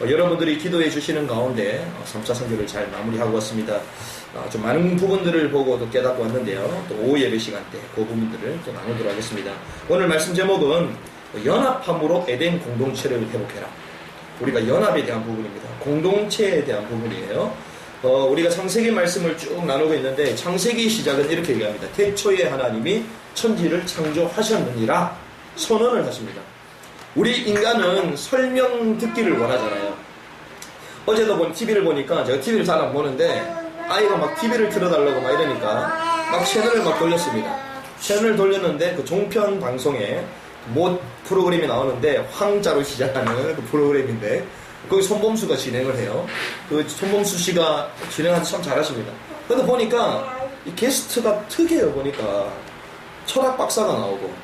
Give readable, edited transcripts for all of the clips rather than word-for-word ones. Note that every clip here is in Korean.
여러분들이 기도해 주시는 가운데 3차 선교를 잘 마무리하고 왔습니다. 좀 많은 부분들을 보고 또 깨닫고 왔는데요. 또 오후 예배 시간 때 그 부분들을 또 나누도록 하겠습니다. 오늘 말씀 제목은 연합함으로 에덴 공동체를 회복해라. 우리가 연합에 대한 부분입니다. 공동체에 대한 부분이에요. 우리가 창세기 말씀을 쭉 나누고 있는데 창세기 시작은 이렇게 얘기합니다. 태초에 하나님이 천지를 창조하셨느니라 선언을 하십니다. 우리 인간은 설명 듣기를 원하잖아요. 어제도 TV를 보니까 제가 TV를 잘 안 보는데 아이가 막 TV를 틀어달라고 막 이러니까 막 채널을 막 돌렸습니다. 채널을 돌렸는데 그 종편 방송에 뭐 프로그램이 나오는데 황자로 시작하는 그 프로그램인데 거기 손범수가 진행을 해요. 그 손범수 씨가 진행하는 참 잘하십니다. 근데 보니까 이 게스트가 특이해요. 보니까 철학 박사가 나오고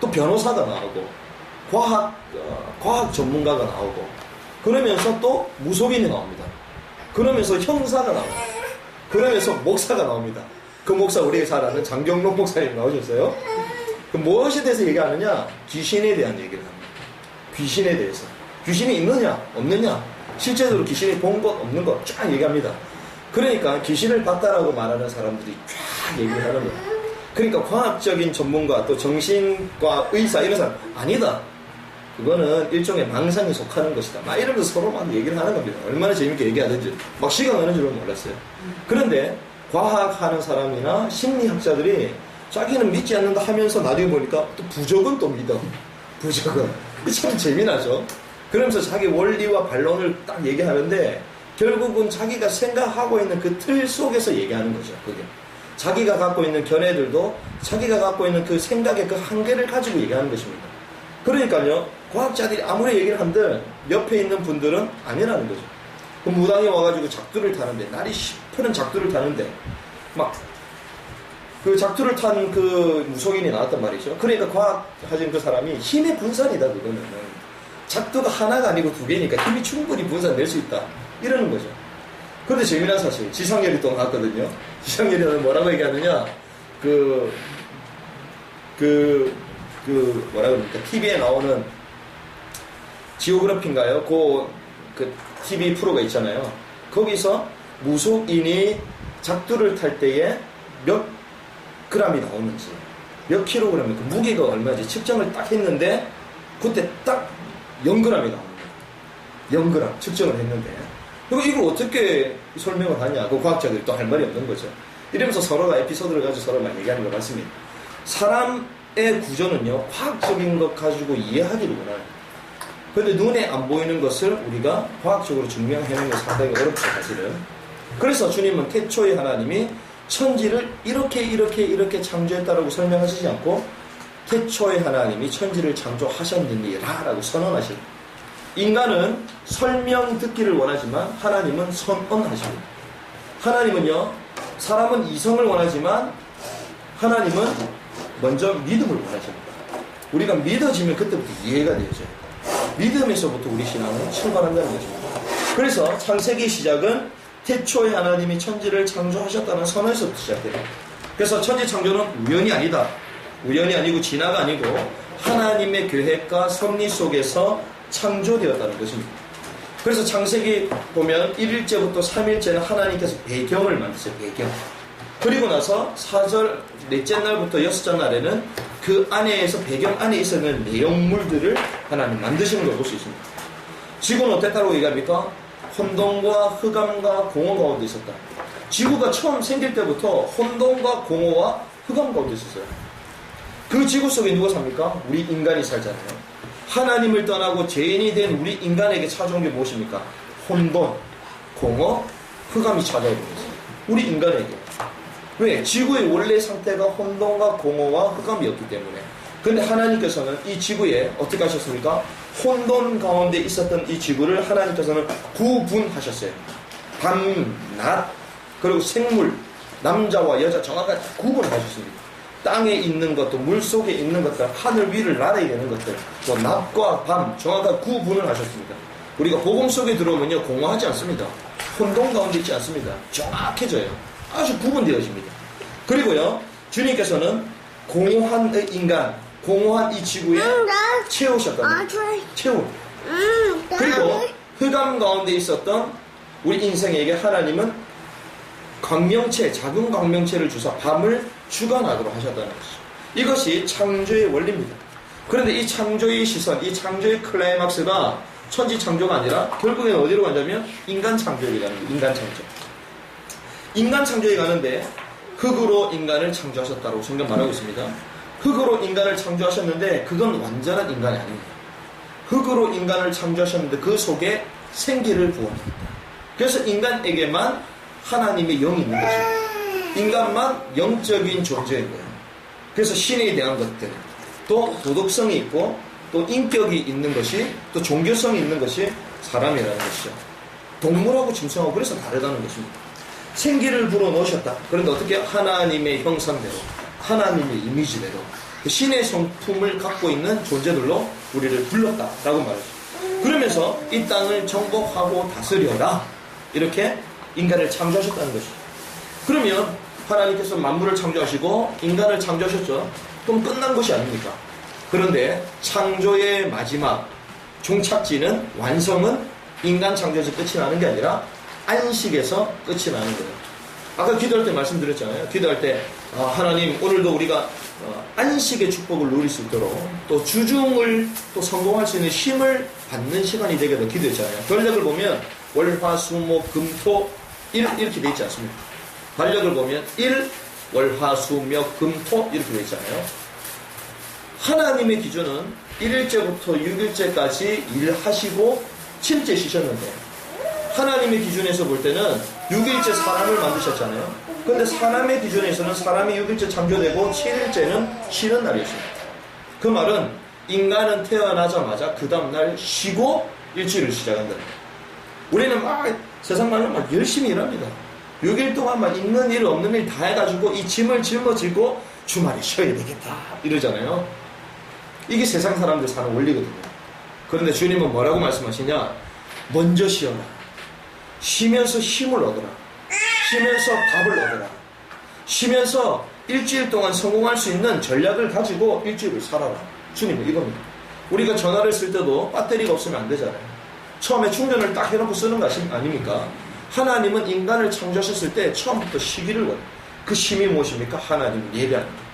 또 변호사가 나오고 과학 전문가가 나오고 그러면서 또 무속인이 나옵니다. 그러면서 형사가 나옵니다. 그러면서 목사가 나옵니다. 그 목사 우리가 잘 아는 장경록 목사님 나오셨어요. 그 무엇에 대해서 얘기하느냐? 귀신에 대한 얘기를 합니다. 귀신에 대해서. 귀신이 있느냐? 없느냐? 실제로 귀신이 본 것, 없는 것 쫙 얘기합니다. 그러니까 귀신을 봤다라고 말하는 사람들이 쫙 얘기를 하는 거예요. 그러니까 과학적인 전문가, 또 정신과 의사 이런 사람 아니다. 그거는 일종의 망상에 속하는 것이다. 막 이러면서 서로 막 얘기를 하는 겁니다. 얼마나 재밌게 얘기하든지 막 시간 가는 줄은 몰랐어요. 그런데 과학하는 사람이나 심리학자들이 자기는 믿지 않는다 하면서 나중에 보니까 또 부적은 또 믿어. 부적은. 참 재미나죠. 그러면서 자기 원리와 반론을 딱 얘기하는데 결국은 자기가 생각하고 있는 그 틀 속에서 얘기하는 거죠. 그게. 자기가 갖고 있는 견해들도 자기가 갖고 있는 그 생각의 그 한계를 가지고 얘기하는 것입니다. 그러니까요, 과학자들이 아무리 얘기를 한들 옆에 있는 분들은 아니라는 거죠. 그 무당이 와가지고 작두를 타는데, 날이 시퍼런 작두를 타는데, 막, 그 작두를 탄 그 무속인이 나왔단 말이죠. 그러니까 과학하신 그 사람이 힘의 분산이다, 그거는. 작두가 하나가 아니고 두 개니까 힘이 충분히 분산될 수 있다. 이러는 거죠. 그런데 재미난 사실, 지상렬이 또 나왔거든요. 지상렬이는 뭐라고 얘기하느냐, 뭐라 그럽니까? TV에 나오는 지오그래피인가요? 그 TV 프로가 있잖아요. 거기서 무속인이 작두를 탈 때에 몇 그램이 나오는지, 몇 킬로그램이, 그 무게가 얼마인지 측정을 딱 했는데, 그때 딱 0g이 나옵니다. 0g 측정을 했는데. 그리고 이걸 어떻게 설명을 하냐? 그 과학자들이 또 할 말이 없는 거죠. 이러면서 서로가 에피소드를 가지고 서로 막 얘기하는 것 같습니다. 사람의 구조는요, 과학적인 것 가지고 이해하기를 원해요. 그런데 눈에 안 보이는 것을 우리가 과학적으로 증명해내는 게 상당히 어렵죠, 사실은. 그래서 주님은 태초에 하나님이 천지를 이렇게 창조했다라고 설명하시지 않고 태초에 하나님이 천지를 창조하셨느니라 라고 선언하십니다. 인간은 설명 듣기를 원하지만 하나님은 선언하십니다. 하나님은요, 사람은 이성을 원하지만 하나님은 먼저 믿음을 원하십니다. 우리가 믿어지면 그때부터 이해가 되죠. 믿음에서부터 우리 신앙은 출발한다는 것입니다. 그래서 창세기 시작은 태초에 하나님이 천지를 창조하셨다는 선언에서부터 시작돼요. 그래서 천지 창조는 우연이 아니다. 우연이 아니고 진화가 아니고 하나님의 계획과 섭리 속에서 창조되었다는 것입니다. 그래서 창세기 보면 1일째부터 3일째는 하나님께서 배경을 만드세요. 배경. 그리고 나서 4절 넷째 날부터 6째 날에는 그 안에서 배경 안에 있었는 내용물들을 하나님 만드시는 걸 볼 수 있습니다. 지구는 어땠다고 얘기합니까? 혼돈과 흑암과 공허 가운데 있었다. 지구가 처음 생길 때부터 혼돈과 공허와 흑암 가운데 있었어요. 그 지구 속에 누가 삽니까? 우리 인간이 살잖아요. 하나님을 떠나고 죄인이 된 우리 인간에게 찾아온 게 무엇입니까? 혼돈, 공허, 흑암이 찾아오는 거죠. 우리 인간에게. 왜? 지구의 원래 상태가 혼돈과 공허와 흑암이었기 때문에. 그런데 하나님께서는 이 지구에 어떻게 하셨습니까? 혼돈 가운데 있었던 이 지구를 하나님께서는 구분하셨어요. 밤, 낮, 그리고 생물, 남자와 여자 정확하게 구분하셨습니다. 땅에 있는 것도, 물 속에 있는 것들, 하늘 위를 날아야 되는 것들, 또 낮과 밤 정확하게 구분을 하셨습니다. 우리가 복음 속에 들어오면요, 공허하지 않습니다. 혼돈 가운데 있지 않습니다. 정확해져요. 아주 구분되어집니다. 그리고요, 주님께서는 공허한 인간, 공허한 이 지구에 채우셨다는 거예요. 채우. 그리고 흑암 삶 가운데 있었던 우리 인생에게 하나님은 광명체, 작은 광명체를 주사 밤을 주관하도록 하셨다는 것이죠. 이것이 창조의 원리입니다. 그런데 이 창조의 시선, 이 창조의 클라이막스가 천지 창조가 아니라 결국엔 어디로 가냐면 인간 창조에 가는 거예요. 인간 창조. 인간 창조에 가는데 흙으로 인간을 창조하셨다고 성경 말하고 있습니다. 흙으로 인간을 창조하셨는데 그건 완전한 인간이 아닙니다. 흙으로 인간을 창조하셨는데 그 속에 생기를 부어줍니다. 그래서 인간에게만 하나님의 영이 있는 것입니다. 인간만 영적인 존재인 거예요. 그래서 신에 대한 것들, 또 도덕성이 있고 또 인격이 있는 것이, 또 종교성이 있는 것이 사람이라는 것이죠. 동물하고 짐승하고 그래서 다르다는 것입니다. 생기를 불어넣으셨다. 그런데 어떻게 하나님의 형상대로, 하나님의 이미지대로 그 신의 성품을 갖고 있는 존재들로 우리를 불렀다라고 말하죠. 그러면서 이 땅을 정복하고 다스려라, 이렇게 인간을 창조하셨다는 것이죠. 그러면 하나님께서 만물을 창조하시고 인간을 창조하셨죠. 그럼 끝난 것이 아닙니까? 그런데 창조의 마지막 종착지는, 완성은 인간 창조에서 끝이 나는 게 아니라 안식에서 끝이 나는 거예요. 아까 기도할 때 말씀드렸잖아요. 기도할 때 하나님, 오늘도 우리가 안식의 축복을 누릴 수 있도록 또 주중을 또 성공할 수 있는 힘을 받는 시간이 되게 더 기도했잖아요. 전력을 보면 월, 화, 수, 목, 금, 토, 일 이렇게 돼 있지 않습니까? 달력을 보면 일, 월, 화, 수, 목, 금, 토 이렇게 돼 있잖아요. 하나님의 기준은 1일째부터 6일째까지 일하시고 7일째 쉬셨는데, 하나님의 기준에서 볼 때는 6일째 사람을 만드셨잖아요. 그런데 사람의 기준에서는 사람이 6일째 창조되고 7일째는 쉬는 날이었습니다. 그 말은 인간은 태어나자마자 그 다음날 쉬고 일주일을 시작한다는 거예요. 우리는 막 세상 말로 막 열심히 일합니다. 6일 동안 막 있는 일 없는 일 다 해가지고 이 짐을 짊어지고 주말에 쉬어야 되겠다 이러잖아요. 이게 세상 사람들 사는 원리거든요. 그런데 주님은 뭐라고 말씀하시냐? 먼저 쉬어라. 쉬면서 힘을 얻어라. 쉬면서 답을 얻어라. 쉬면서 일주일 동안 성공할 수 있는 전략을 가지고 일주일을 살아라. 주님은 이겁니다. 우리가 전화를 쓸 때도 배터리가 없으면 안 되잖아요. 처음에 충전을 딱 해놓고 쓰는 거 아닙니까? 하나님은 인간을 창조하셨을 때 처음부터 쉬기를 원해요. 그 쉼이 무엇입니까? 하나님을 예배합니다.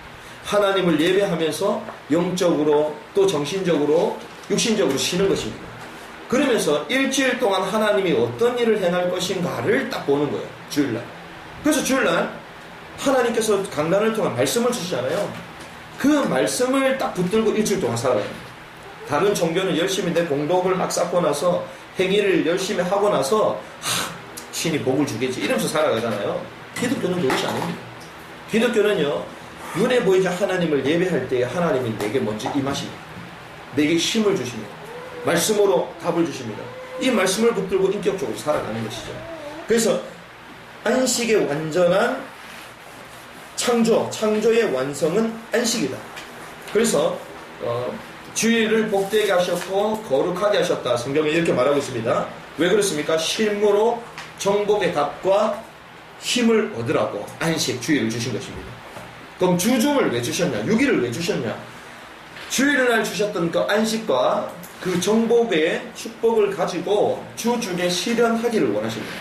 하나님을 예배하면서 영적으로 또 정신적으로 육신적으로 쉬는 것입니다. 그러면서 일주일 동안 하나님이 어떤 일을 행할 것인가를 딱 보는 거예요. 주일날. 그래서 주일날 하나님께서 강단을 통한 말씀을 주시잖아요. 그 말씀을 딱 붙들고 일주일 동안 살아가야 됩니다. 다른 종교는 열심히 내 공덕을 막 쌓고 나서 행위를 열심히 하고 나서 신이 복을 주겠지 이러면서 살아가잖아요. 기독교는 그것이 아닙니다. 기독교는요, 눈에 보이지 하나님을 예배할 때 하나님이 내게 먼저 임하십니다. 내게 힘을 주십니다. 말씀으로 답을 주십니다. 이 말씀을 붙들고 인격적으로 살아가는 것이죠. 그래서 안식의 완전한 창조의 완성은 안식이다. 그래서 주일을 복되게 하셨고 거룩하게 하셨다. 성경에 이렇게 말하고 있습니다. 왜 그렇습니까? 쉼으로 정복의 답과 힘을 얻으라고 안식, 주일을 주신 것입니다. 그럼 주중을 왜 주셨냐? 6일을 왜 주셨냐? 주일날 주셨던 그 안식과 그 정복의 축복을 가지고 주중에 실현하기를 원하십니다.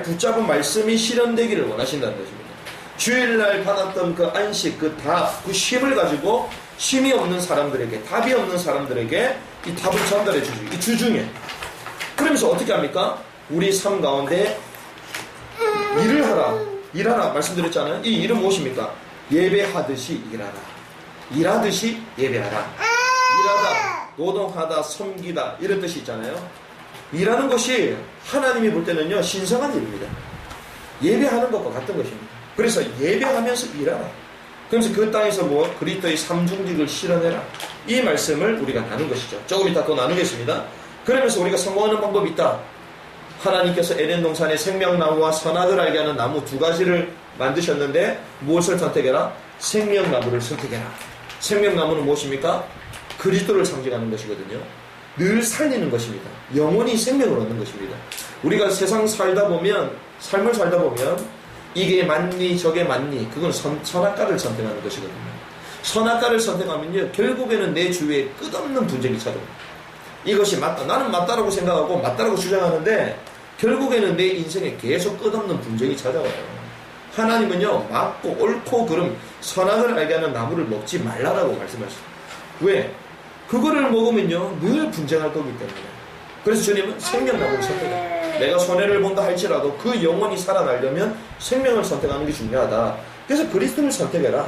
붙잡은 말씀이 실현되기를 원하신다는 것입니다. 주일날 받았던 그 안식, 그 답, 그 쉼을 가지고 쉼이 없는 사람들에게, 답이 없는 사람들에게 이 답을 전달해 주죠. 이 주중에. 그러면서 어떻게 합니까? 우리 삶 가운데 일을 하라. 일하라 말씀드렸잖아요. 이 일은 무엇입니까? 예배하듯이 일하라. 일하듯이 예배하라. 일하다, 노동하다, 섬기다 이런 뜻이 있잖아요. 일하는 것이 하나님이 볼 때는요, 신성한 일입니다. 예배하는 것과 같은 것입니다. 그래서 예배하면서 일하라. 그러면서 그 땅에서 그리스도의 삼중직을 실현해라. 이 말씀을 우리가 나눈 것이죠. 조금 이따 또 나누겠습니다. 그러면서 우리가 성공하는 방법이 있다. 하나님께서 에덴 동산에 생명나무와 선악을 알게 하는 나무 두 가지를 만드셨는데 무엇을 선택해라? 생명나무를 선택해라. 생명나무는 무엇입니까? 그리스도를 상징하는 것이거든요. 늘 살리는 것입니다. 영원히 생명을 얻는 것입니다. 우리가 세상 삶을 살다 보면 이게 맞니 저게 맞니, 그건 선악과를 선택하는 것이거든요. 선악과를 선택하면요, 결국에는 내 주위에 끝없는 분쟁이 찾아옵니다. 이것이 맞다. 나는 맞다라고 생각하고 맞다라고 주장하는데 결국에는 내 인생에 계속 끝없는 분쟁이 찾아와요. 하나님은요, 맞고 옳고 그름 선악을 알게 하는 나무를 먹지 말라라고 말씀하시죠. 왜? 그거를 먹으면요 늘 분쟁할 거기 때문에. 그래서 주님은 생명나무를 선택해요. 내가 손해를 본다 할지라도 그 영혼이 살아나려면 생명을 선택하는 게 중요하다. 그래서 그리스도를 선택해라.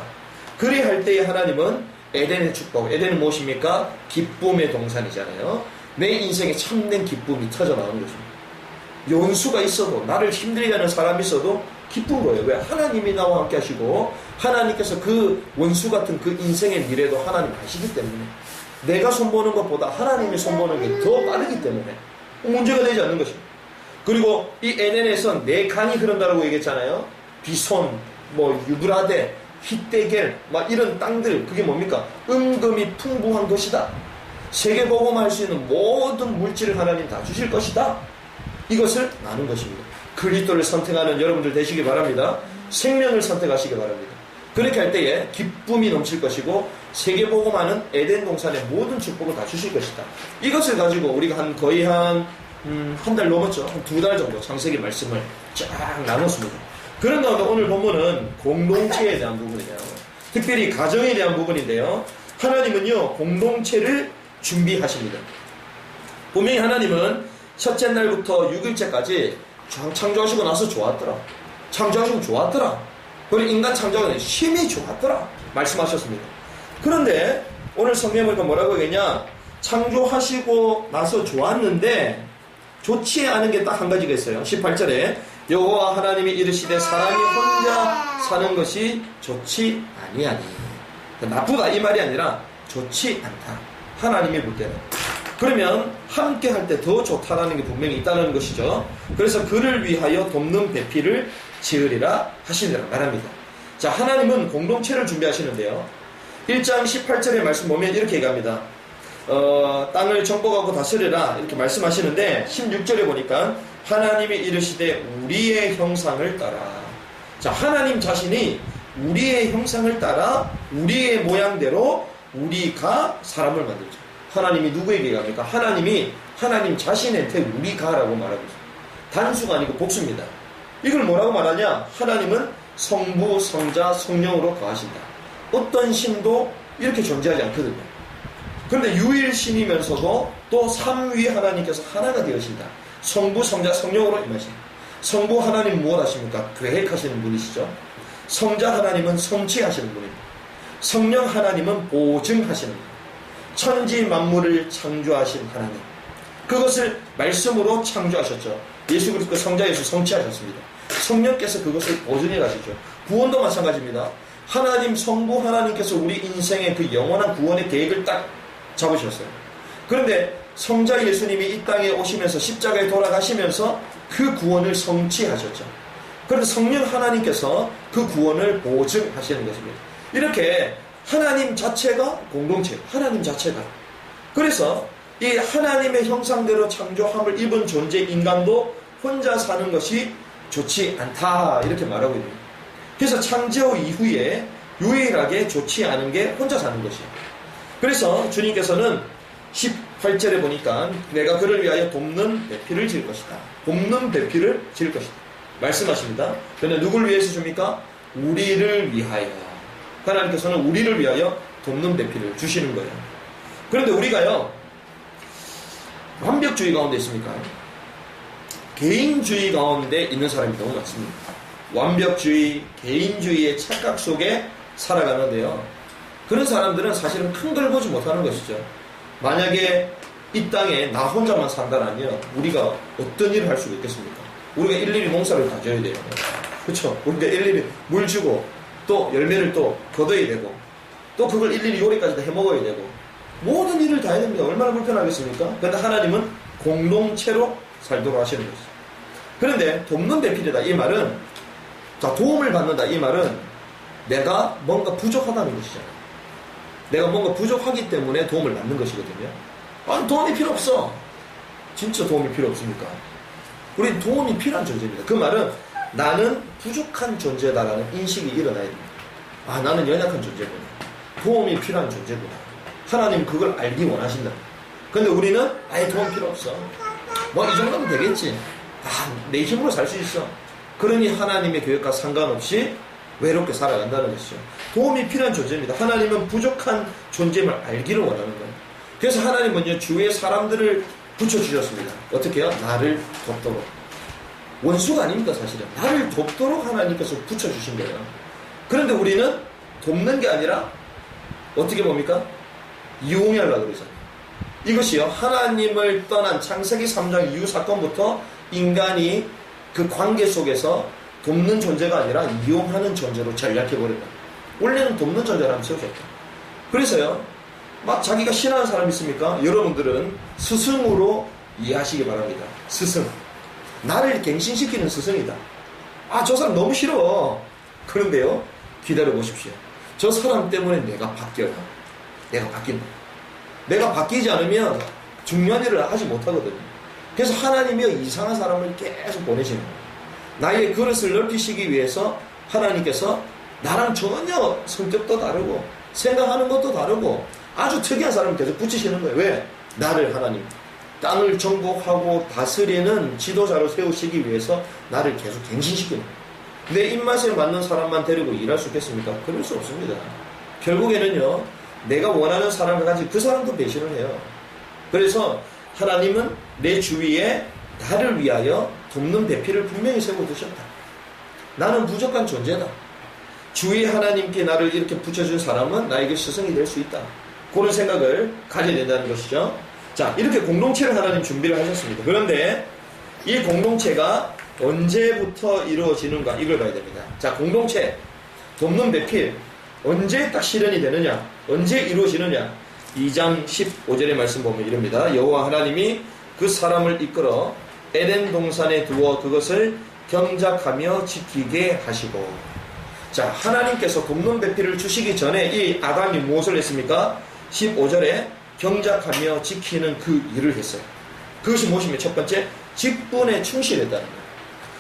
그리할 때에 하나님은 에덴의 축복, 에덴은 무엇입니까? 기쁨의 동산이잖아요. 내 인생에 참된 기쁨이 터져나오는 것입니다. 연수가 있어도, 나를 힘들게 하는 사람이 있어도 기쁜 거예요. 왜? 하나님이 나와 함께 하시고 하나님께서 그 원수 같은 그 인생의 미래도 하나님 아시기 때문에, 내가 손보는 것보다 하나님이 손보는 게 더 빠르기 때문에 문제가 되지 않는 것입니다. 그리고 이 에덴에선 네 강이 흐른다고 얘기했잖아요. 비손, 유브라데, 히데겔, 이런 땅들, 그게 뭡니까? 은금이 풍부한 것이다. 세계복음할 수 있는 모든 물질을 하나님 다 주실 것이다. 이것을 나눈 것입니다. 그리스도를 선택하는 여러분들 되시기 바랍니다. 생명을 선택하시기 바랍니다. 그렇게 할 때에 기쁨이 넘칠 것이고 세계복음하는 에덴 동산의 모든 축복을 다 주실 것이다. 이것을 가지고 우리가 거의 한 달 넘었죠. 한 2달 정도 창세기 말씀을 쫙 나눴습니다. 그런 가운데 오늘 본문은 공동체에 대한 부분이에요. 특별히 가정에 대한 부분인데요. 하나님은요 공동체를 준비하십니다. 분명히 하나님은 첫째 날부터 6일째까지 창조하시고 나서 좋았더라. 창조하시고 좋았더라. 그리고 인간 창조하는 힘이 좋았더라. 말씀하셨습니다. 그런데 오늘 성경에 보니까 뭐라고 하겠냐? 창조하시고 나서 좋았는데 좋지 않은 게 딱 한 가지가 있어요. 18절에 여호와 하나님이 이르시되 사람이 혼자 사는 것이 좋지 아니하니. 나쁘다 이 말이 아니라 좋지 않다. 하나님이 볼 때는. 그러면 함께 할 때 더 좋다라는 게 분명히 있다는 것이죠. 그래서 그를 위하여 돕는 배필을 지으리라 하시니라 말합니다. 자, 하나님은 공동체를 준비하시는데요. 1장 18절의 말씀 보면 이렇게 얘기합니다. 땅을 정복하고 다스리라 이렇게 말씀하시는데 16절에 보니까 하나님이 이르시되 우리의 형상을 따라. 자, 하나님 자신이 우리의 형상을 따라 우리의 모양대로 우리가 사람을 만들죠. 하나님이 누구에게 얘기합니까? 하나님이 하나님 자신한테 우리가라고 말하고 있습니다. 단수가 아니고 복수입니다. 이걸 뭐라고 말하냐? 하나님은 성부, 성자, 성령으로 거하신다. 어떤 신도 이렇게 존재하지 않거든요. 그런데 유일신이면서도 또 삼위 하나님께서 하나가 되어신다. 성부, 성자, 성령으로 임하신다. 성부 하나님 무엇 하십니까? 계획하시는 분이시죠. 성자 하나님은 성취하시는 분입니다. 성령 하나님은 보증하시는 분. 천지 만물을 창조하신 하나님. 그것을 말씀으로 창조하셨죠. 예수 그리스도 성자 예수 성취하셨습니다. 성령께서 그것을 보증해 가시죠. 구원도 마찬가지입니다. 하나님 성부 하나님께서 우리 인생의 그 영원한 구원의 계획을 딱 잡으셨어요. 그런데 성자 예수님이 이 땅에 오시면서 십자가에 돌아가시면서 그 구원을 성취하셨죠. 그런데 성령 하나님께서 그 구원을 보증하시는 것입니다. 이렇게 하나님 자체가 공동체, 하나님 자체가. 그래서 이 하나님의 형상대로 창조함을 입은 존재 인간도 혼자 사는 것이 좋지 않다 이렇게 말하고 있습니다. 그래서 창조 이후에 유일하게 좋지 않은 게 혼자 사는 것이에요. 그래서 주님께서는 18절에 보니까 내가 그를 위하여 돕는 배필을 지을 것이다. 돕는 배필을 지을 것이다. 말씀하십니다. 그런데 누구를 위해서 줍니까? 우리를 위하여. 하나님께서는 우리를 위하여 돕는 배필을 주시는 거예요. 그런데 우리가요 완벽주의 가운데 있습니까? 개인주의 가운데 있는 사람이 너무 많습니다. 완벽주의, 개인주의의 착각 속에 살아가는데요. 그런 사람들은 사실은 큰 걸 보지 못하는 것이죠. 만약에 이 땅에 나 혼자만 산다라면 우리가 어떤 일을 할 수가 있겠습니까? 우리가 일일이 농사를 다져야 돼요. 그렇죠? 우리가 일일이 물 주고 또 열매를 또 거둬야 되고 또 그걸 일일이 요리까지도 해먹어야 되고 모든 일을 다 해야 됩니다. 얼마나 불편하겠습니까? 그런데 하나님은 공동체로 살도록 하시는 것이죠. 그런데 돕는 배필이다 이 말은, 자, 도움을 받는다 이 말은 내가 뭔가 부족하다는 것이잖아요. 내가 뭔가 부족하기 때문에 도움을 받는 것이거든요. 아니, 도움이 필요 없어. 진짜 도움이 필요 없습니까? 우린 도움이 필요한 존재입니다. 그 말은 나는 부족한 존재다라는 인식이 일어나야 됩니다. 아, 나는 연약한 존재구나. 도움이 필요한 존재구나. 하나님 그걸 알기 원하신다. 근데 우리는 아예 도움 필요 없어. 뭐 이 정도면 되겠지. 내 힘으로 살 수 있어. 그러니 하나님의 계획과 상관없이 외롭게 살아간다는 것이죠. 도움이 필요한 존재입니다. 하나님은 부족한 존재임을 알기를 원하는 거예요. 그래서 하나님은요, 주위에 사람들을 붙여주셨습니다. 어떻게 해요? 나를 돕도록. 원수가 아닙니까, 사실은. 나를 돕도록 하나님께서 붙여주신 거예요. 그런데 우리는 돕는 게 아니라 어떻게 봅니까? 이용하려고 그러잖아요. 이것이요, 하나님을 떠난 창세기 3장 이후 사건부터 인간이 그 관계 속에서 돕는 존재가 아니라 이용하는 존재로 전락해버린다. 원래는 돕는 존재라면 세워졌다. 그래서요, 막 자기가 싫어하는 사람 있습니까? 여러분들은 스승으로 이해하시기 바랍니다. 스승. 나를 갱신시키는 스승이다. 저 사람 너무 싫어. 그런데요, 기다려 보십시오. 저 사람 때문에 내가 바뀌어요. 내가 바뀐다. 내가 바뀌지 않으면 중요한 일을 하지 못하거든요. 그래서 하나님이 이상한 사람을 계속 보내시는 거예요. 나의 그릇을 넓히시기 위해서 하나님께서 나랑 전혀 성격도 다르고 생각하는 것도 다르고 아주 특이한 사람을 계속 붙이시는 거예요. 왜? 나를 하나님 땅을 정복하고 다스리는 지도자로 세우시기 위해서 나를 계속 갱신시키는 거예요. 내 입맛에 맞는 사람만 데리고 일할 수 있겠습니까? 그럴 수 없습니다. 결국에는요, 내가 원하는 사람을 가지고 그 사람도 배신을 해요. 그래서 하나님은 내 주위에 나를 위하여 돕는 배필을 분명히 세워두셨다. 나는 부족한 존재다. 주위에 하나님께 나를 이렇게 붙여준 사람은 나에게 스승이 될 수 있다. 그런 생각을 가져야 된다는 것이죠. 자, 이렇게 공동체를 하나님 준비를 하셨습니다. 그런데 이 공동체가 언제부터 이루어지는가, 이걸 봐야 됩니다. 자, 공동체, 돕는 배필, 언제 딱 실현이 되느냐, 언제 이루어지느냐. 2장 15절의 말씀 보면 이럽니다. 여호와 하나님이 그 사람을 이끌어 에덴 동산에 두어 그것을 경작하며 지키게 하시고. 자, 하나님께서 돕는 배필을 주시기 전에 이 아담이 무엇을 했습니까? 15절에 경작하며 지키는 그 일을 했어요. 그것이 무엇이며, 첫 번째, 직분에 충실했다는 거예요.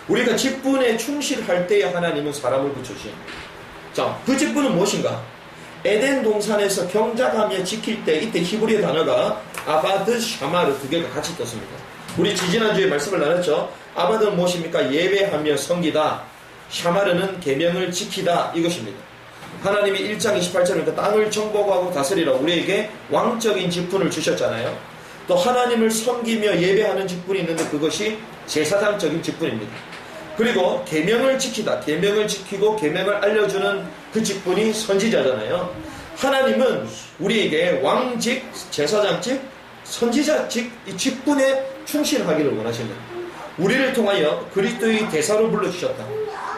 우리가 직분에 충실할 때에 하나님은 사람을 붙여주신 거예요. 자, 그 직분은 무엇인가? 에덴 동산에서 경작하며 지킬 때, 이때 히브리어 단어가 아바드, 샤마르 두 개가 같이 떴습니다. 우리 지지난주에 말씀을 나눴죠. 아바드는 무엇입니까? 예배하며 섬기다. 샤마르는 계명을 지키다, 이것입니다. 하나님이 1장 28절이니까 땅을 정복하고 다스리라 우리에게 왕적인 직분을 주셨잖아요. 또 하나님을 섬기며 예배하는 직분이 있는데 그것이 제사장적인 직분입니다. 그리고 계명을 지키다, 계명을 지키고 계명을 알려주는 그 직분이 선지자잖아요. 하나님은 우리에게 왕직, 제사장직, 선지자직, 이 직분에 충실하기를 원하십니다. 우리를 통하여 그리스도의 대사로 불러주셨다.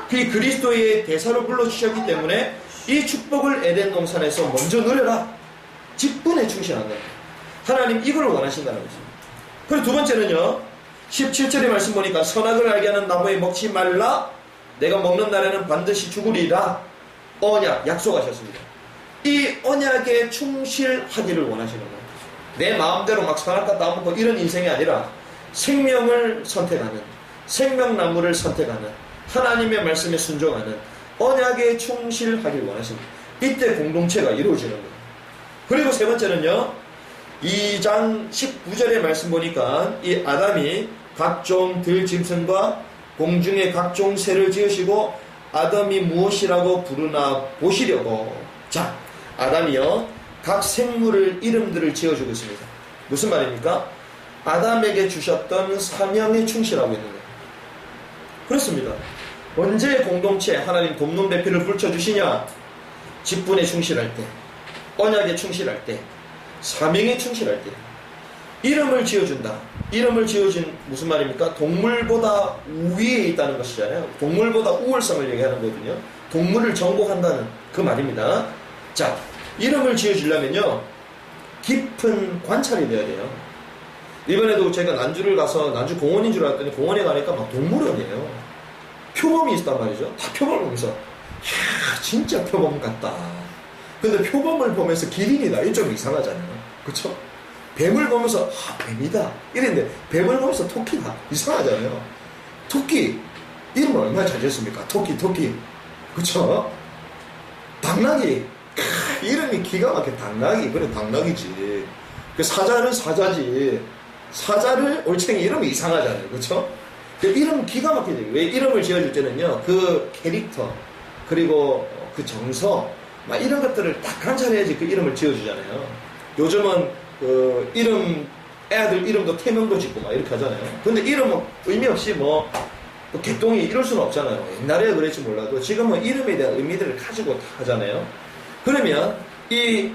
그 그리스도의 대사로 불러주셨기 때문에 이 축복을 에덴 동산에서 먼저 누려라. 직분에 충실한다. 하나님 이걸 원하신다는 것입니다. 그리고 두 번째는요, 17절의 말씀 보니까 선악을 알게 하는 나무에 먹지 말라. 내가 먹는 날에는 반드시 죽으리라. 언약, 약속하셨습니다. 이 언약에 충실하기를 원하시는 거예요. 내 마음대로 막 선악과 따먹고 이런 인생이 아니라 생명을 선택하는, 생명나무를 선택하는, 하나님의 말씀에 순종하는 언약에 충실하기를 원하십니다. 이때 공동체가 이루어지는 거예요. 그리고 세 번째는요, 2장 19절의 말씀 보니까 이 아담이 각종 들짐승과 공중의 각종 새를 지으시고 아담이 무엇이라고 부르나 보시려고. 자, 아담이요, 각 생물을 이름들을 지어주고 있습니다. 무슨 말입니까? 아담에게 주셨던 사명에 충실하고 있는 거예요. 그렇습니다. 언제 공동체 하나님 돕는 배필을 붙여주시냐? 직분에 충실할 때, 언약에 충실할 때, 사명에 충실할 때. 이름을 지어준다. 이름을 지어준 무슨 말입니까? 동물보다 우위에 있다는 것이잖아요. 동물보다 우월성을 얘기하는 거거든요. 동물을 정복한다는 그 말입니다. 자, 이름을 지어주려면요, 깊은 관찰이 돼야 돼요. 이번에도 제가 난주를 가서, 난주 공원인 줄 알았더니 공원에 가니까 막 동물원이에요. 표범이 있단 말이죠. 다 표범을 보면서, 이야, 진짜 표범 같다. 근데 표범을 보면서 기린이다. 이거 좀 이상하잖아요. 그쵸? 뱀을 보면서, 뱀이다. 이랬는데, 뱀을 보면서 토끼다. 이상하잖아요. 토끼. 이름을 얼마나 잘 지었습니까? 토끼. 그쵸? 당나귀. 이름이 기가 막혀. 당나귀. 그래, 당나귀지. 그 사자는 사자지. 사자를 올챙이 이름이 이상하잖아요. 그렇죠? 그 이름 기가 막히죠. 왜 이름을 지어줄 때는요. 그 캐릭터 그리고 그 정서 막 이런 것들을 딱 관찰해야지 그 이름을 지어주잖아요. 요즘은 그 이름 애들 이름도 태명도 짓고 막 이렇게 하잖아요. 근데 이름은 의미 없이 뭐 개똥이 이럴 수는 없잖아요. 옛날에 그랬지 몰라도 지금은 이름에 대한 의미들을 가지고 다 하잖아요. 그러면 이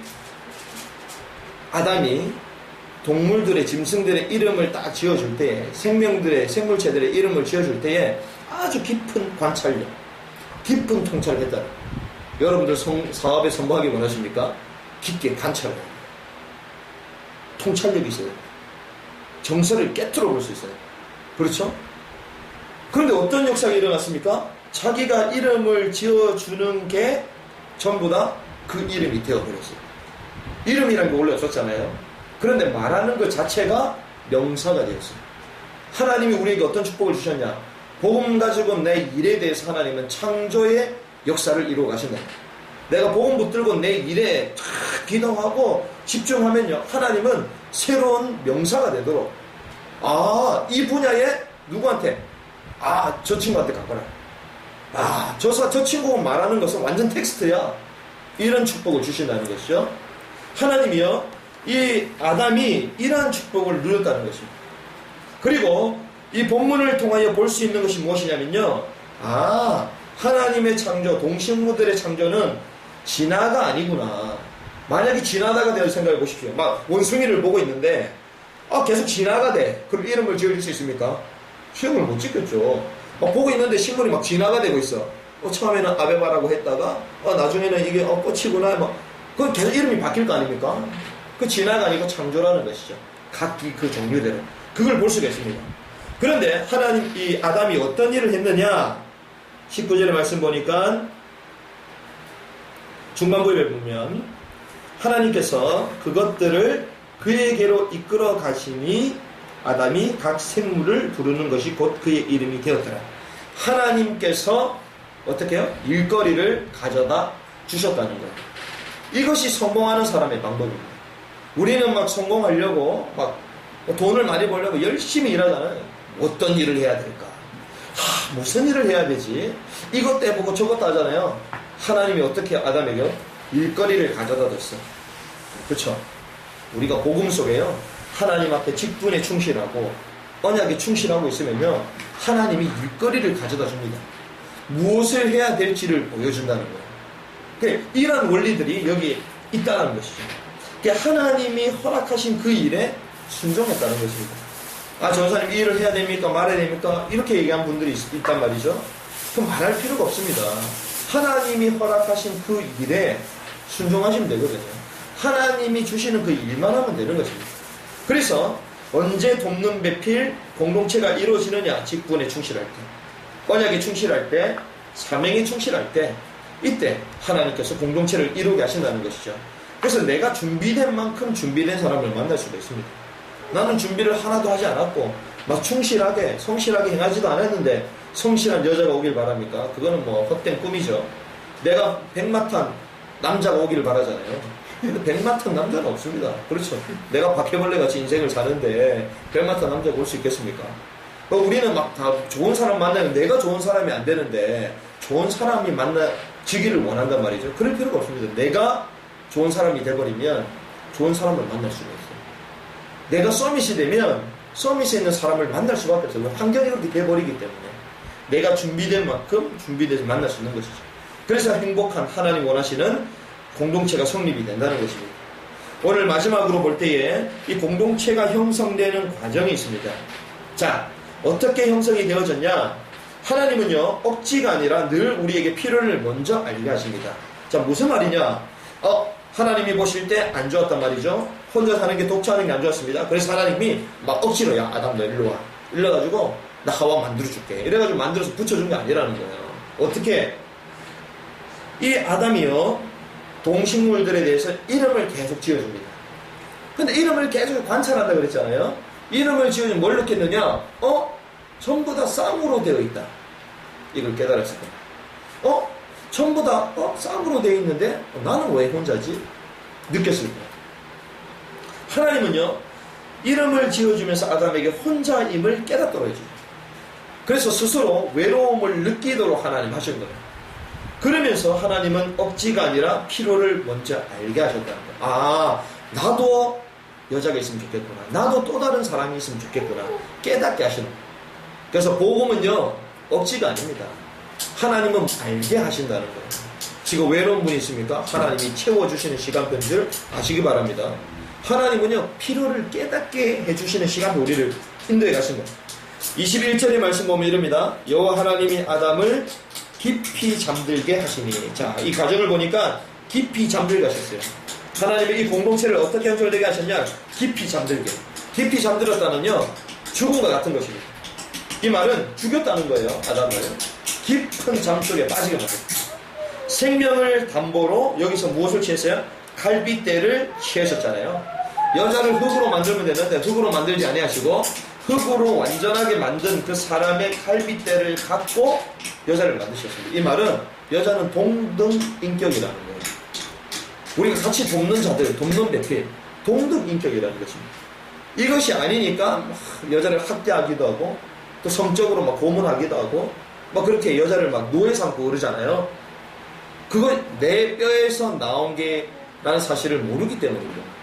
아담이 동물들의 짐승들의 이름을 딱 지어줄 때에 생명들의 생물체들의 이름을 지어줄 때에 아주 깊은 관찰력, 깊은 통찰을 했다. 여러분들 사업에 성공하기 원하십니까? 깊게 관찰해요. 통찰력이 있어요. 정서를 깨트려 볼 수 있어요. 그렇죠? 그런데 어떤 역사가 일어났습니까? 자기가 이름을 지어주는 게 전부 다 그 이름이 되어버렸어요. 이름이라는 게 원래 없었잖아요. 그런데 말하는 것 자체가 명사가 되었어요. 하나님이 우리에게 어떤 축복을 주셨냐? 복음 가지고 내 일에 대해서 하나님은 창조의 역사를 이루어 가신다. 내가 복음 붙들고 내 일에 탁 기도하고 집중하면요, 하나님은 새로운 명사가 되도록, 아, 이 분야에 누구한테? 아, 저 친구한테 가거라. 아, 저 친구가 말하는 것은 완전 텍스트야. 이런 축복을 주신다는 것이죠. 하나님이요, 이 아담이 이러한 축복을 누렸다는 것입니다. 그리고 이 본문을 통하여 볼 수 있는 것이 무엇이냐면요, 아, 하나님의 창조, 동식물들의 창조는 진화가 아니구나. 만약에 진화다가 되어 생각해 보십시오. 막 원숭이를 보고 있는데 계속 진화가 돼. 그럼 이름을 지어줄 수 있습니까? 시험을 못 짓겠죠. 막 보고 있는데 식물이 막 진화가 되고 있어. 처음에는 아베바라고 했다가 나중에는 이게 꽃이구나. 그 계속 이름이 바뀔 거 아닙니까? 그 진화가 아니고 창조라는 것이죠. 각기 그 종류대로. 그걸 볼 수가 있습니다. 그런데 하나님, 이 아담이 어떤 일을 했느냐? 19절의 말씀 보니까 중반부에 보면 하나님께서 그것들을 그에게로 이끌어 가시니 아담이 각 생물을 부르는 것이 곧 그의 이름이 되었더라. 하나님께서 어떻게 해요? 일거리를 가져다 주셨다는 거예요. 이것이 성공하는 사람의 방법입니다. 우리는 막 성공하려고 막 돈을 많이 벌려고 열심히 일하잖아요. 어떤 일을 해야 될까? 무슨 일을 해야 되지? 이것도 해보고 저것도 하잖아요. 하나님이 어떻게 아담에게 일거리를 가져다 줬어. 그렇죠? 우리가 복음 속에요, 하나님 앞에 직분에 충실하고 언약에 충실하고 있으면요, 하나님이 일거리를 가져다 줍니다. 무엇을 해야 될지를 보여준다는 거예요. 그러니까 이런 원리들이 여기 있다는 것이죠. 그러니까 하나님이 허락하신 그 일에 순종했다는 것입니다. 전사님 이 일을 해야 됩니까? 말해야 됩니까? 이렇게 얘기한 분들이 있단 말이죠. 그럼 말할 필요가 없습니다. 하나님이 허락하신 그 일에 순종하시면 되거든요. 하나님이 주시는 그 일만 하면 되는 것입니다. 그래서 언제 돕는 배필 공동체가 이루어지느냐? 직분에 충실할 때, 언약에 충실할 때, 사명에 충실할 때, 이때 하나님께서 공동체를 이루게 하신다는 것이죠. 그래서 내가 준비된 만큼 준비된 사람을 만날 수도 있습니다. 나는 준비를 하나도 하지 않았고 막 충실하게 성실하게 행하지도 않았는데 성실한 여자가 오길 바랍니까? 그거는 뭐 헛된 꿈이죠. 내가 백마탄 남자가 오기를 바라잖아요. 근데 백마탄 남자는 없습니다. 그렇죠? 내가 바퀴벌레 같이 인생을 사는데 백마탄 남자가 올 수 있겠습니까? 우리는 막 다 좋은 사람 만나면 내가 좋은 사람이 안 되는데 좋은 사람이 만나지기를 원한단 말이죠. 그럴 필요가 없습니다. 내가 좋은 사람이 돼버리면 좋은 사람을 만날 수가 있어요. 내가 서밋이 되면 서밋에 있는 사람을 만날 수밖에 없어요. 환경이 그렇게 돼버리기 때문에 내가 준비된 만큼 준비돼서 만날 수 있는 것이죠. 그래서 행복한 하나님 원하시는 공동체가 성립이 된다는 것입니다. 오늘 마지막으로 볼 때에 이 공동체가 형성되는 과정이 있습니다. 자, 어떻게 형성이 되어졌냐? 하나님은요, 억지가 아니라 늘 우리에게 필요를 먼저 알게 하십니다. 자, 무슨 말이냐? 하나님이 보실 때 안 좋았단 말이죠. 혼자 사는 게 독처하는 게 안 좋았습니다. 그래서 하나님이 막 억지로, 야, 아담 너 일로 와. 일러가지고 나 하와 만들어줄게. 이래가지고 만들어서 붙여준 게 아니라는 거예요. 어떻게? 이 아담이요, 동식물들에 대해서 이름을 계속 지어줍니다. 근데 이름을 계속 관찰한다 그랬잖아요. 이름을 지어주면 뭘 느꼈느냐? 전부 다 쌍으로 되어 있다. 이걸 깨달았을 거예요. 전부 다 쌍으로 되어 있는데 나는 왜 혼자지? 느꼈을 거예요. 하나님은요, 이름을 지어주면서 아담에게 혼자임을 깨닫도록 해줘요. 그래서 스스로 외로움을 느끼도록 하나님 하신 거예요. 그러면서 하나님은 억지가 아니라 필요를 먼저 알게 하셨다는 거예요. 아, 나도 여자가 있으면 좋겠구나. 나도 또 다른 사람이 있으면 좋겠구나. 깨닫게 하시는 거예요. 그래서 복음은요, 억지가 아닙니다. 하나님은 알게 하신다는 거예요. 지금 외로운 분이 있습니까? 하나님이 채워주시는 시간표를 아시기 바랍니다. 하나님은요, 필요를 깨닫게 해주시는 시간표 우리를 인도해 가신 거예요. 21절의 말씀 보면 이럽니다. 여호와 하나님이 아담을 깊이 잠들게 하시니. 자, 이 과정을 보니까 깊이 잠들게 하셨어요. 하나님이 이 공동체를 어떻게 연결되게 하셨냐? 깊이 잠들게. 깊이 잠들었다는요, 죽음과 같은 것입니다. 이 말은 죽였다는 거예요. 아담을 깊은 잠 속에 빠지게 만들었어요. 생명을 담보로 여기서 무엇을 취했어요? 갈빗대를 취하셨잖아요. 여자를 흙으로 만들면 되는데 흙으로 만들지 아니하시고 흙으로 완전하게 만든 그 사람의 갈빗대를 갖고 여자를 만드셨습니다. 이 말은 여자는 동등 인격이라는 거예요. 우리가 같이 돕는 자들, 돕는 배필, 동등 인격이라는 것입니다. 이것이 아니니까 여자를 학대하기도 하고 또 성적으로 막 고문하기도 하고 막 그렇게 여자를 막 노예 삼고 그러잖아요. 그건 내 뼈에서 나온 게 라는 사실을 모르기 때문이죠.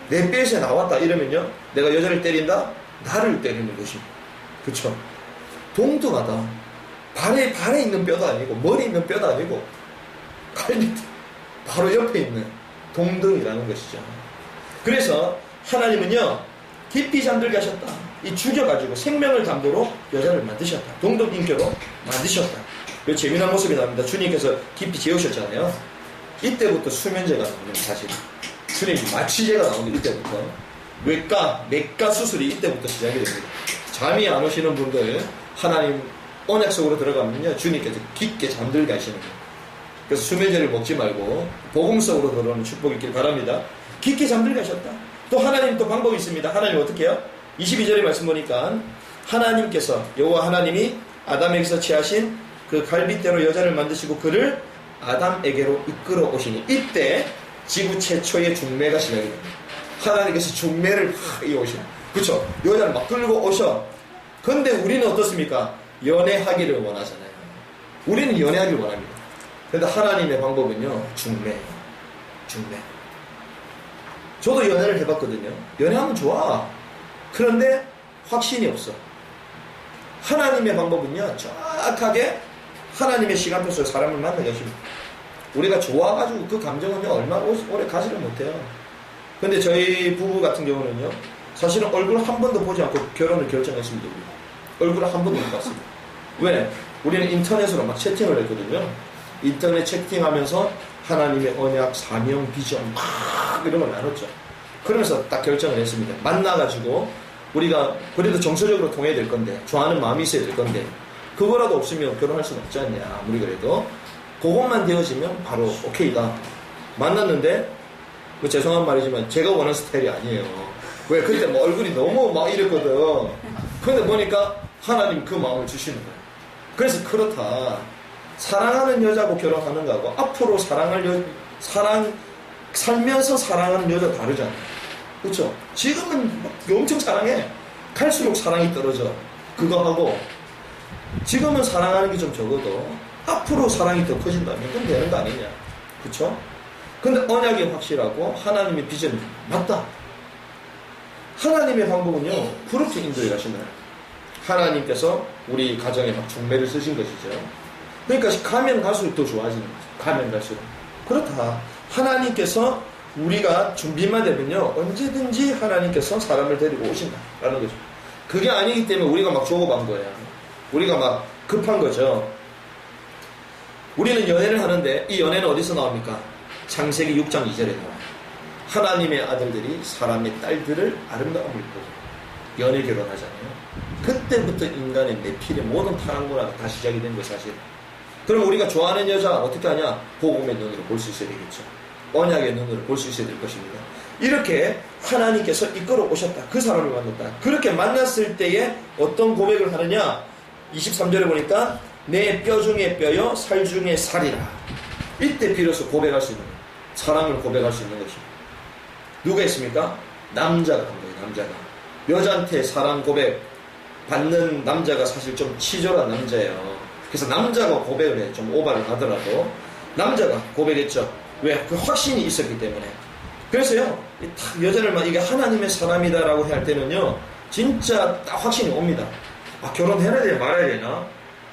내 뼈에서 나왔다 이러면요, 내가 여자를 때린다? 나를 때리는 것입니다. 그쵸? 동등하다. 발에 있는 뼈도 아니고 머리에 있는 뼈도 아니고 갈비뼈 바로 옆에 있는 동등이라는 것이죠. 그래서 하나님은요, 깊이 잠들게 하셨다. 이 죽여가지고 생명을 담보로 여자를 만드셨다. 동등 인격으로 만드셨다. 그 재미난 모습이 나옵니다. 주님께서 깊이 재우셨잖아요. 이때부터 수면제가 나옵니다. 사실 주님 마취제가 나옵니다. 이때부터 내과 수술이 이때부터 시작이 됩니다. 잠이 안 오시는 분들 하나님 언약 속으로 들어가면요, 주님께서 깊게 잠들게 하시는 거예요. 그래서 수면제를 먹지 말고 복음 속으로 들어오는 축복이 있길 바랍니다. 깊게 잠들게 하셨다. 또 하나님 또 방법이 있습니다. 하나님 어떻게 해요? 22절의 말씀 보니까 하나님께서, 여호와 하나님이 아담에게서 취하신 그 갈빗대로 여자를 만드시고 그를 아담에게로 이끌어 오시니, 이때 지구 최초의 중매가 시작이 됩니다. 하나님께서 중매를 이어오시는, 그쵸? 여자를 막 끌고 오셔. 근데 우리는 어떻습니까? 연애하기를 원하잖아요. 우리는 연애하기를 원합니다. 근데 하나님의 방법은요, 중매예요. 중매. 저도 연애를 해봤거든요. 연애하면 좋아. 그런데 확신이 없어. 하나님의 방법은요, 정확하게 하나님의 시간표 속에 사람을 만나게 하십니다. 우리가 좋아가지고 그 감정은요, 얼마나 오래 가지를 못해요. 근데 저희 부부 같은 경우는요, 사실은 얼굴 한 번도 보지 않고 결혼을 결정했습니다. 얼굴을 한 번도 못 봤습니다. 왜? 우리는 인터넷으로 막 채팅을 했거든요. 인터넷 채팅하면서 하나님의 언약, 사명, 비전 막 이런 걸 나눴죠. 그러면서 딱 결정을 했습니다. 만나가지고 우리가 그래도 정서적으로 통해야 될 건데, 좋아하는 마음이 있어야 될 건데, 그거라도 없으면 결혼할 수는 없지 않냐. 아무리 그래도 그것만 되어지면 바로 오케이다. 만났는데 뭐 죄송한 말이지만 제가 원하는 스타일이 아니에요. 왜? 그때 뭐 얼굴이 너무 막 이랬거든. 근데 보니까 하나님 그 마음을 주시는 거예요. 그래서 그렇다. 사랑하는 여자고 결혼하는 거하고 앞으로 살면서 사랑하는 여자 다르잖아요. 그렇죠? 지금은 엄청 사랑해. 갈수록 사랑이 떨어져. 그거하고 지금은 사랑하는 게 좀 적어도 앞으로 사랑이 더 커진다면 그럼 되는 거 아니냐. 그렇죠? 근데 언약이 확실하고 하나님의 비전이 맞다. 하나님의 방법은요, 그렇게 인도해 가시나요? 하나님께서 우리 가정에 막 중매를 쓰신 것이죠. 그러니까 가면 갈수록 더 좋아지는 거죠. 가면 갈수록. 그렇다. 하나님께서 우리가 준비만 되면요, 언제든지 하나님께서 사람을 데리고 오신다라는 거죠. 그게 아니기 때문에 우리가 막 조급한 거예요. 우리가 막 급한 거죠. 우리는 연애를 하는데 이 연애는 어디서 나옵니까? 창세기 6장 2절에 나와요. 하나님의 아들들이 사람의 딸들을 아름다움을 보고 연애 결혼하잖아요. 그때부터 인간의 내필의 모든 타락 문화가 다 시작이 된 거예요, 사실. 그럼 우리가 좋아하는 여자 어떻게 하냐? 복음의 눈으로 볼 수 있어야 되겠죠. 언약의 눈으로 볼 수 있어야 될 것입니다. 이렇게 하나님께서 이끌어 오셨다. 그 사람을 만났다. 그렇게 만났을 때에 어떤 고백을 하느냐? 23절에 보니까 내 뼈 중에 뼈요 살 중에 살이라. 이때 비로소 고백할 수 있는 거예요. 사랑을 고백할 수 있는 것입니다. 누가 했습니까? 남자가 한 거예요. 남자가. 여자한테 사랑 고백 받는 남자가 사실 좀 치졸한 남자예요. 그래서 남자가 고백을 해. 좀 오바를 하더라도 남자가 고백했죠. 왜? 그 확신이 있었기 때문에. 그래서요, 딱 여자를 막 이게 하나님의 사람이다라고 할 때는요, 진짜 딱 확신이 옵니다. 아, 결혼해야 되나 말아야 되나?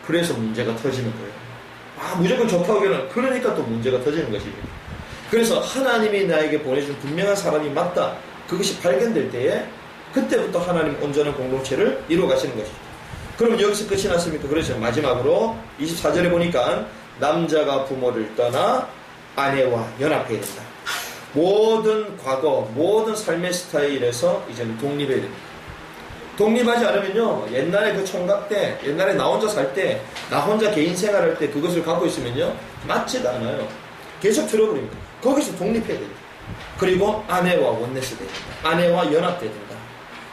그래서 문제가 터지는 거예요. 아, 무조건 좋다고 결혼. 그러니까 또 문제가 터지는 것이죠. 그래서 하나님이 나에게 보내준 분명한 사람이 맞다. 그것이 발견될 때에 그때부터 하나님 온전한 공동체를 이루어 가시는 것이죠. 그럼 여기서 끝이 났습니까? 그렇죠. 마지막으로 24절에 보니까 남자가 부모를 떠나 아내와 연합해야 된다. 모든 과거, 모든 삶의 스타일에서 이제는 독립해야 됩니다. 독립하지 않으면요, 옛날에 그 총각 때, 옛날에 나 혼자 살 때, 나 혼자 개인 생활할 때 그것을 갖고 있으면요, 맞지도 않아요. 계속 들어버립니다. 거기서 독립해야 됩니다. 그리고 아내와 원내스 돼야 된다. 아내와 연합돼야 된다.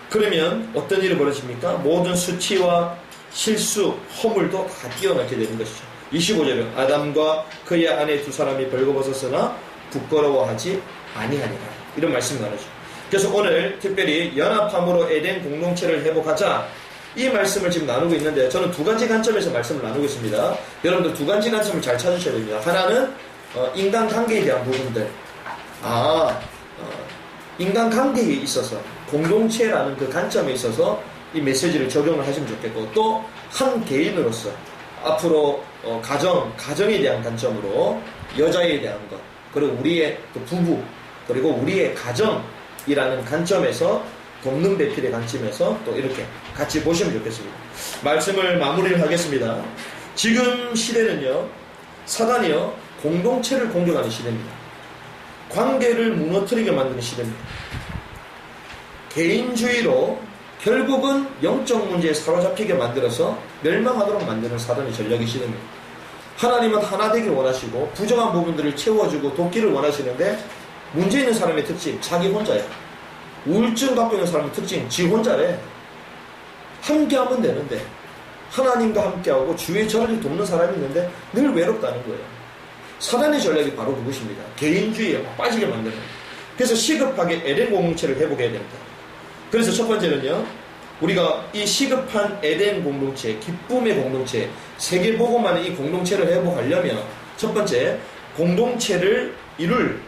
그러면 어떤 일이 벌어집니까? 모든 수치와 실수, 허물도 다 뛰어나게 되는 것이죠. 25절은 아담과 그의 아내 두 사람이 벌거벗었으나 부끄러워하지 아니하니라. 이런 말씀을 나누죠. 그래서 오늘 특별히 연합함으로 에덴 공동체를 회복하자, 이 말씀을 지금 나누고 있는데, 저는 두 가지 관점에서 말씀을 나누고 있습니다. 여러분들 두 가지 관점을 잘 찾으셔야 됩니다. 하나는 인간관계에 대한 부분들. 인간관계에 있어서 공동체라는 그 관점에 있어서 이 메시지를 적용을 하시면 좋겠고, 또 한 개인으로서 앞으로 가정에 대한 관점으로 여자에 대한 것, 그리고 우리의 또 부부, 그리고 우리의 가정이라는 관점에서 돕는 배필의 관점에서 또 이렇게 같이 보시면 좋겠습니다. 말씀을 마무리를 하겠습니다. 지금 시대는요, 사단이요, 공동체를 공격하는 시대입니다. 관계를 무너뜨리게 만드는 시대입니다. 개인주의로 결국은 영적 문제에 사로잡히게 만들어서 멸망하도록 만드는 사단의 전략이 시대입니다. 하나님은 하나 되기를 원하시고 부정한 부분들을 채워주고 돕기를 원하시는데, 문제 있는 사람의 특징, 자기 혼자야. 우울증 갖고 있는 사람의 특징, 지 혼자래. 함께하면 되는데, 하나님과 함께하고 주위에 저를 돕는 사람이 있는데 늘 외롭다는 거예요. 사단의 전략이 바로 그것입니다. 개인주의에 빠지게 만드는. 그래서 시급하게 에덴 공동체를 회복해야 됩니다. 그래서 첫 번째는요, 우리가 이 시급한 에덴 공동체, 기쁨의 공동체, 세계복음만의 이 공동체를 회복하려면 첫 번째, 공동체를 이룰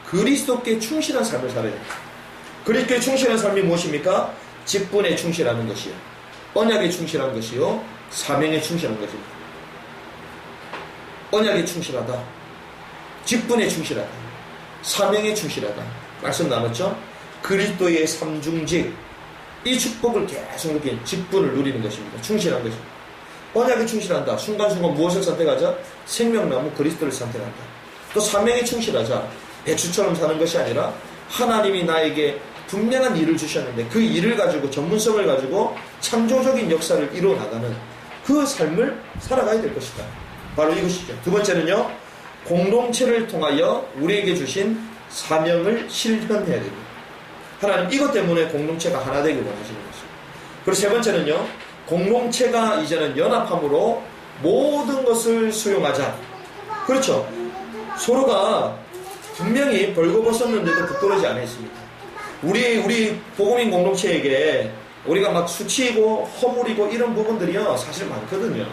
그리스도께 충실한 삶을 살아야 됩니다. 그리스도께 충실한 삶이 무엇입니까? 직분에 충실하는 것이요, 언약에 충실한 것이요, 사명에 충실한 것입니다. 언약에 충실하다, 직분에 충실하다, 사명에 충실하다. 말씀 나눴죠? 그리스도의 삼중직, 이 축복을 계속 이렇게 직분을 누리는 것입니다. 충실한 것입니다. 언약에 충실한다. 순간순간 무엇을 선택하자? 생명나무 그리스도를 선택한다. 또 사명에 충실하자. 배추처럼 사는 것이 아니라 하나님이 나에게 분명한 일을 주셨는데 그 일을 가지고, 전문성을 가지고 창조적인 역사를 이루어 나가는 그 삶을 살아가야 될 것이다. 바로 이것이죠. 두 번째는요, 공동체를 통하여 우리에게 주신 사명을 실현해야 됩니다. 하나님 이것 때문에 공동체가 하나 되길 원하시는 것이죠. 그리고 세 번째는요, 공동체가 이제는 연합함으로 모든 것을 수용하자. 그렇죠. 서로가 분명히 벌거벗었는데도 부끄러지 않아 있습니다. 우리 복음인 공동체에게 우리가 막 수치이고 허물이고 이런 부분들이요, 사실 많거든요.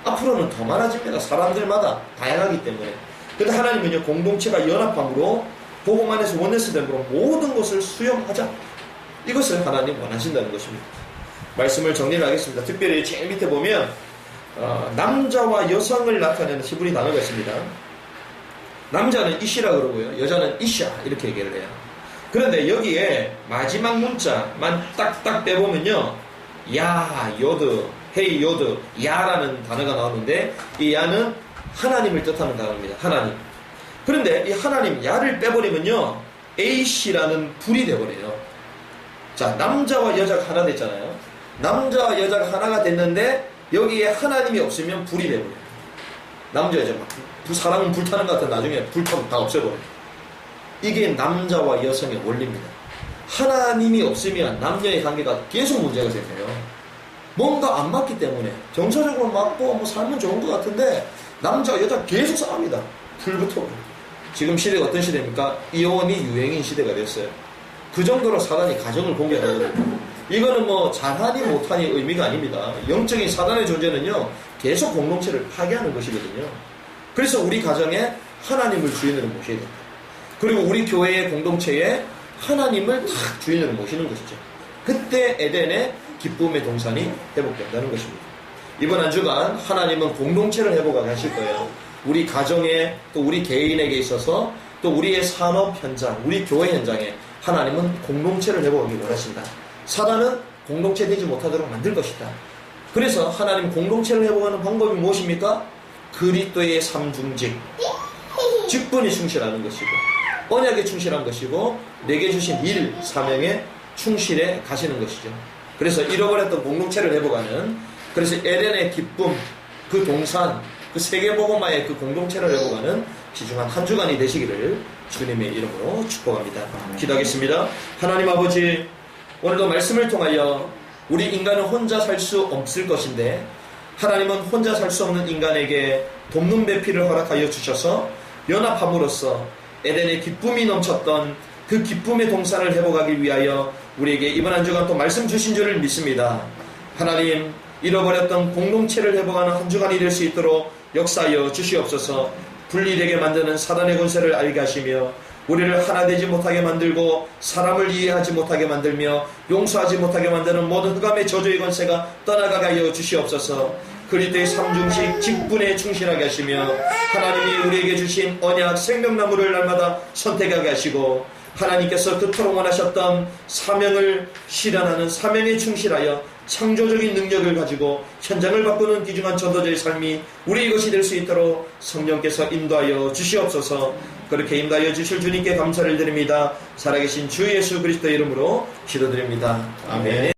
앞으로는 더 많아집니다. 사람들마다 다양하기 때문에. 그런데 하나님은요, 공동체가 연합함으로 복음 안에서 원내스됨으로 모든 것을 수용하자. 이것을 하나님 원하신다는 것입니다. 말씀을 정리를 하겠습니다. 특별히 제일 밑에 보면 남자와 여성을 나타내는 히브리 단어가 있습니다. 남자는 이시라 그러고요, 여자는 이샤 이렇게 얘기를 해요. 그런데 여기에 마지막 문자만 딱딱 빼보면요, 야, 요드, 헤이 요드, 야라는 단어가 나오는데, 이 야는 하나님을 뜻하는 단어입니다. 하나님. 그런데 이 하나님 야를 빼버리면요, A씨라는 불이 돼버려요. 자, 남자와 여자가 하나 됐잖아요. 남자와 여자가 하나가 됐는데 여기에 하나님이 없으면 불이 돼버려요. 남자 여자 막 사람은 불타는 것 같은 나중에 불타면 다 없애버려요. 이게 남자와 여성의 원리입니다. 하나님이 없으면 남녀의 관계가 계속 문제가 생겨요. 뭔가 안 맞기 때문에 정서적으로 맞고 뭐 살면 좋은 것 같은데 남자와 여자 계속 싸웁니다. 불부터. 지금 시대가 어떤 시대입니까? 이혼이 유행인 시대가 됐어요. 그 정도로 사단이 가정을 공격하거든요. 이거는 뭐 잘하니 못하니 의미가 아닙니다. 영적인 사단의 존재는요, 계속 공동체를 파괴하는 것이거든요. 그래서 우리 가정에 하나님을 주인으로 모셔야 됩니다. 그리고 우리 교회의 공동체에 하나님을 딱 주인으로 모시는 것이죠. 그때 에덴의 기쁨의 동산이 회복된다는 것입니다. 이번 한 주간 하나님은 공동체를 회복하게 하실 거예요. 우리 가정에, 또 우리 개인에게 있어서, 또 우리의 산업 현장, 우리 교회 현장에 하나님은 공동체를 회복하기 원하신다. 사단은 공동체 되지 못하도록 만들 것이다. 그래서 하나님 공동체를 회복하는 방법이 무엇입니까? 그리스도의 삼중직, 직분이 충실하는 것이고, 언약에 충실한 것이고, 내게 주신 일, 사명에 충실해 가시는 것이죠. 그래서 잃어버렸던 공동체를 회복하는, 그래서 에덴의 기쁨, 그 동산, 그 세계복음화의 그 공동체를 회복하는 귀중한 한 주간이 되시기를 주님의 이름으로 축복합니다. 기도하겠습니다. 하나님 아버지, 오늘도 말씀을 통하여 우리 인간은 혼자 살 수 없을 것인데, 하나님은 혼자 살 수 없는 인간에게 돕는 배필을 허락하여 주셔서 연합함으로써 에덴의 기쁨이 넘쳤던 그 기쁨의 동산을 회복하기 위하여 우리에게 이번 한 주간 또 말씀 주신 줄을 믿습니다. 하나님, 잃어버렸던 공동체를 회복하는 한 주간이 될 수 있도록 역사하여 주시옵소서. 분리되게 만드는 사단의 권세를 알게 하시며, 우리를 하나 되지 못하게 만들고 사람을 이해하지 못하게 만들며 용서하지 못하게 만드는 모든 흑암의 저주의 권세가 떠나가게 하여 주시옵소서. 그리스도의 삼중식 직분에 충실하게 하시며, 하나님이 우리에게 주신 언약 생명나무를 날마다 선택하게 하시고, 하나님께서 그토록 원하셨던 사명을 실현하는 사명에 충실하여 창조적인 능력을 가지고 현장을 바꾸는 귀중한 전도자의 삶이 우리의 것이 될 수 있도록 성령께서 인도하여 주시옵소서. 그렇게 인도하여 주실 주님께 감사를 드립니다. 살아계신 주 예수 그리스도의 이름으로 기도드립니다. 아멘.